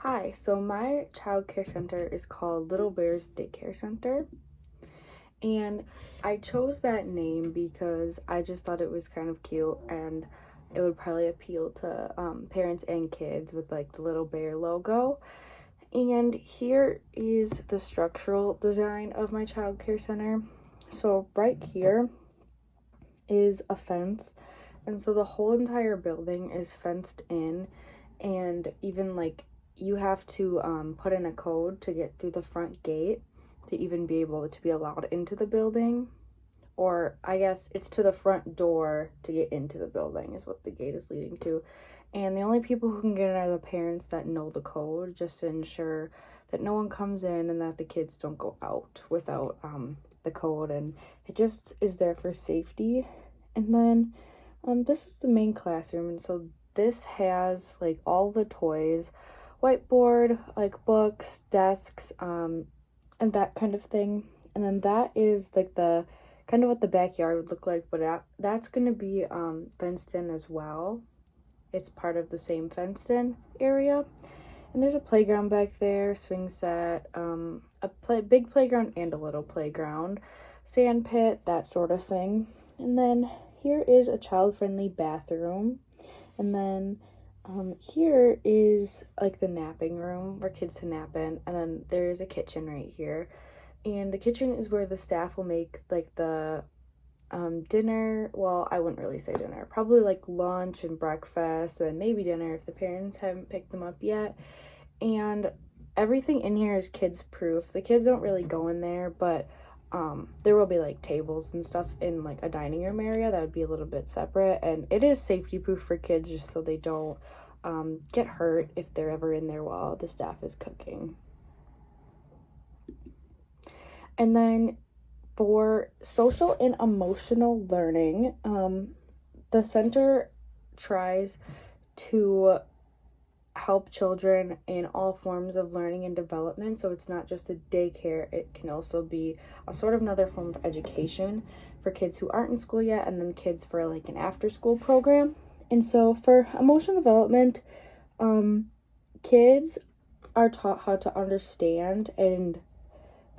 Hi, so my child care center is called Little Bears Daycare Center, and I chose that name because I just thought it was kind of cute and it would probably appeal to parents and kids with like the little bear logo. And here is the structural design of my child care center. So right here is a fence, and so the whole entire building is fenced in, and even like you have to put in a code to get through the front gate to even be able to be allowed into the building. Or I guess it's to the front door to get into the building is what the gate is leading to. And the only people who can get in are the parents that know the code, just to ensure that no one comes in and that the kids don't go out without the code. And it just is there for safety. And then this is the main classroom, and so this has like all the toys, whiteboard, like books, desks, and that kind of thing. And then that is like the kind of what the backyard would look like, but that's going to be fenced in as well. It's part of the same fenced in area. And there's a playground back there, swing set, big playground and a little playground, sand pit, that sort of thing. And then here is a child-friendly bathroom. And then here is like the napping room for kids to nap in. And then there is a kitchen right here. And the kitchen is where the staff will make like the dinner. Well, I wouldn't really say dinner. Probably like lunch and breakfast, and then maybe dinner if the parents haven't picked them up yet. And everything in here is kids proof. The kids don't really go in there, but there will be like tables and stuff in like a dining room area that would be a little bit separate, and it is safety proof for kids just so they don't get hurt if they're ever in there while the staff is cooking. And then for social and emotional learning, the center tries to help children in all forms of learning and development. So it's not just a daycare, it can also be a sort of another form of education for kids who aren't in school yet, and then kids for like an after school program. And so for emotional development, kids are taught how to understand and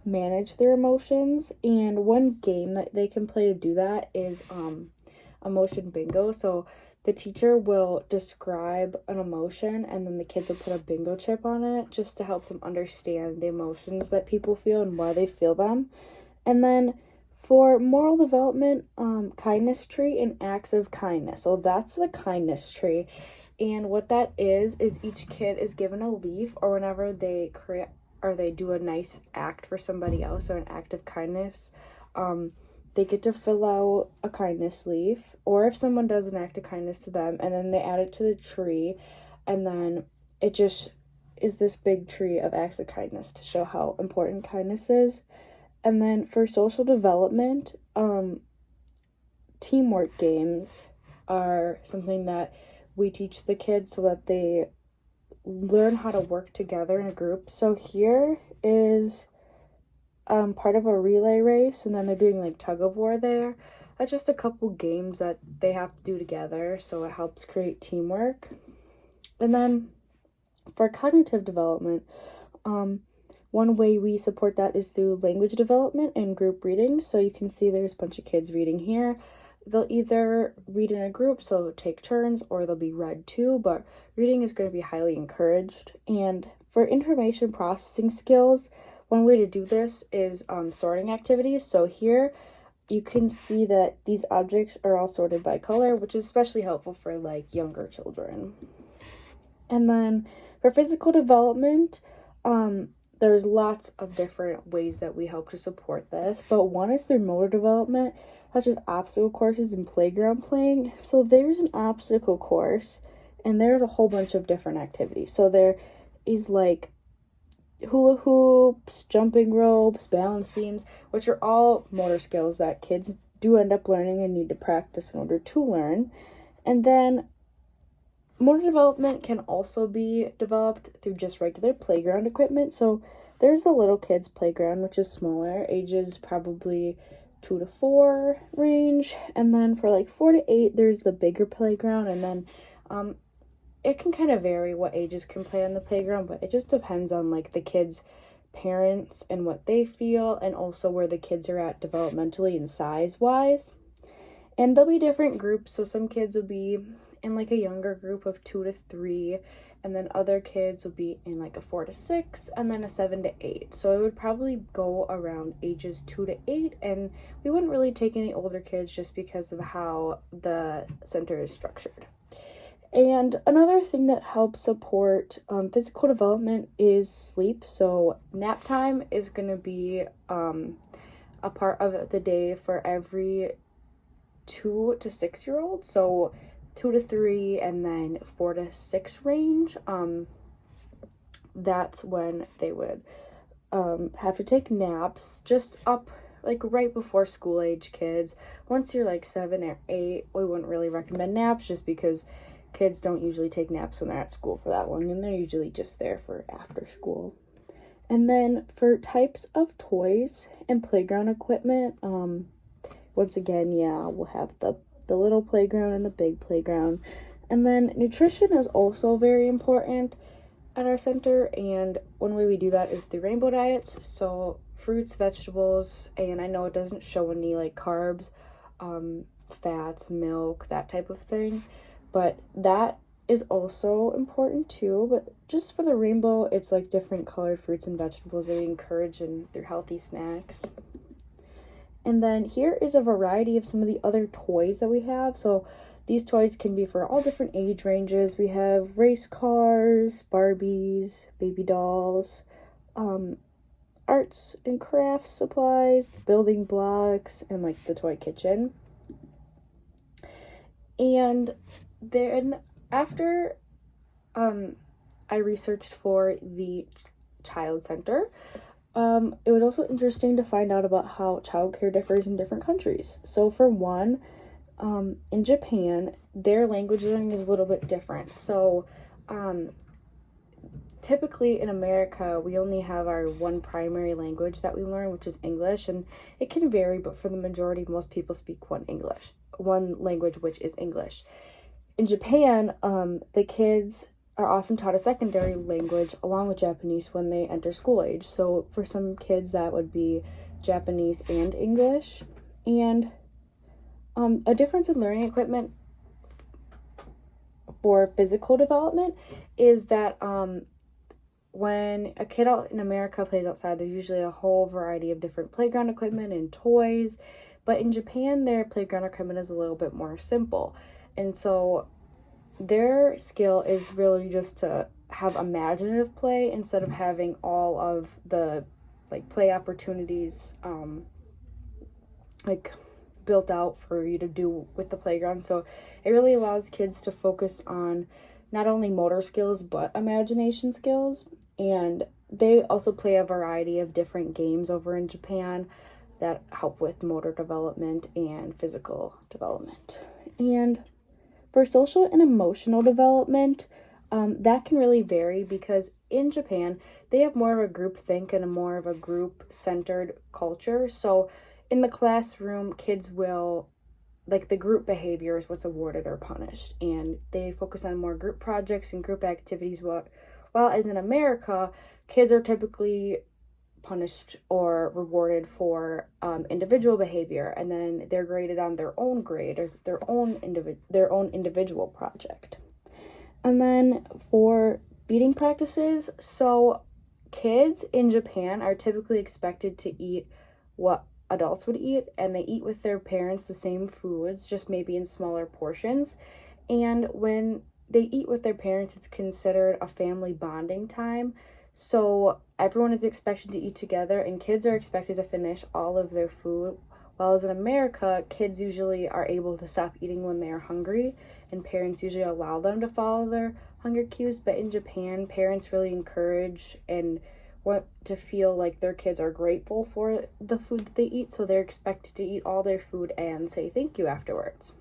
manage their emotions, and one game that they can play to do that is emotion bingo. So the teacher will describe an emotion, and then the kids will put a bingo chip on it just to help them understand the emotions that people feel and why they feel them. And then for moral development, kindness tree and acts of kindness. So that's the kindness tree, and what that is each kid is given a leaf, or whenever they create or they do a nice act for somebody else or an act of kindness, they get to fill out a kindness leaf, or if someone does an act of kindness to them, and then they add it to the tree, and then it just is this big tree of acts of kindness to show how important kindness is. And then for social development, teamwork games are something that we teach the kids so that they learn how to work together in a group. So here is part of a relay race, and then they're doing like tug of war there. That's just a couple games that they have to do together, so it helps create teamwork. And then for cognitive development, one way we support that is through language development and group reading. So you can see there's a bunch of kids reading here. They'll either read in a group, so they'll take turns, or they'll be read to, but reading is going to be highly encouraged. And for information processing skills, one way to do this is sorting activities. So here you can see that these objects are all sorted by color, which is especially helpful for like younger children. And then for physical development, there's lots of different ways that we help to support this, but one is through motor development, such as obstacle courses and playground playing. So there's an obstacle course, and there's a whole bunch of different activities. So there is like hula hoops, jumping ropes, balance beams, which are all motor skills that kids do end up learning and need to practice in order to learn. And then motor development can also be developed through just regular playground equipment. So there's the little kids playground, which is smaller, ages probably 2 to 4 range. And then for like 4 to 8, there's the bigger playground. And then it can kind of vary what ages can play on the playground, but it just depends on like the kids' parents and what they feel, and also where the kids are at developmentally and size wise. And there'll be different groups, so some kids will be in like a younger group of 2 to 3, and then other kids will be in like a 4 to 6, and then a 7 to 8. So it would probably go around ages 2 to 8, and we wouldn't really take any older kids just because of how the center is structured. And another thing that helps support physical development is sleep. So nap time is going to be a part of the day for every 2 to 6 year old. So 2 to 3 and then 4 to 6 range. That's when they would have to take naps, just up like right before school age kids. Once you're like 7 or 8, we wouldn't really recommend naps just because kids don't usually take naps when they're at school for that long, and they're usually just there for after school. And then for types of toys and playground equipment, once again, we'll have the little playground and the big playground. And then nutrition is also very important at our center, and one way we do that is through rainbow diets. So fruits, vegetables, and I know it doesn't show any like carbs, fats, milk, that type of thing, but that is also important too. But just for the rainbow, it's like different colored fruits and vegetables that we encourage and through healthy snacks. And then here is a variety of some of the other toys that we have. So these toys can be for all different age ranges. We have race cars, Barbies, baby dolls, arts and crafts supplies, building blocks, and like the toy kitchen. And then after I researched for the child center, it was also interesting to find out about how childcare differs in different countries. So for one, in Japan, their language learning is a little bit different. So typically in America, we only have our one primary language that we learn, which is English, and it can vary, but for the majority, most people speak one language, which is English. In Japan, the kids are often taught a secondary language along with Japanese when they enter school age. So for some kids, that would be Japanese and English. And a difference in learning equipment for physical development is that when a kid out in America plays outside, there's usually a whole variety of different playground equipment and toys. But in Japan, their playground equipment is a little bit more simple. And so their skill is really just to have imaginative play instead of having all of the like play opportunities like built out for you to do with the playground. So it really allows kids to focus on not only motor skills but imagination skills. And they also play a variety of different games over in Japan that help with motor development and physical development. And for social and emotional development, that can really vary because in Japan, they have more of a group think and a more of a group-centered culture. So in the classroom, kids will, like the group behavior is what's awarded or punished. And they focus on more group projects and group activities, while as in America, kids are typically punished or rewarded for individual behavior, and then they're graded on their own grade or their own individual project. And then for feeding practices, so kids in Japan are typically expected to eat what adults would eat, and they eat with their parents the same foods, just maybe in smaller portions. And when they eat with their parents, it's considered a family bonding time. So everyone is expected to eat together, and kids are expected to finish all of their food. While as in America, kids usually are able to stop eating when they are hungry, and parents usually allow them to follow their hunger cues. But in Japan, parents really encourage and want to feel like their kids are grateful for the food that they eat, so they're expected to eat all their food and say thank you afterwards.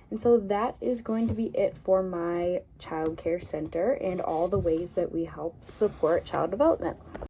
And so that is going to be it for my childcare center and all the ways that we help support child development.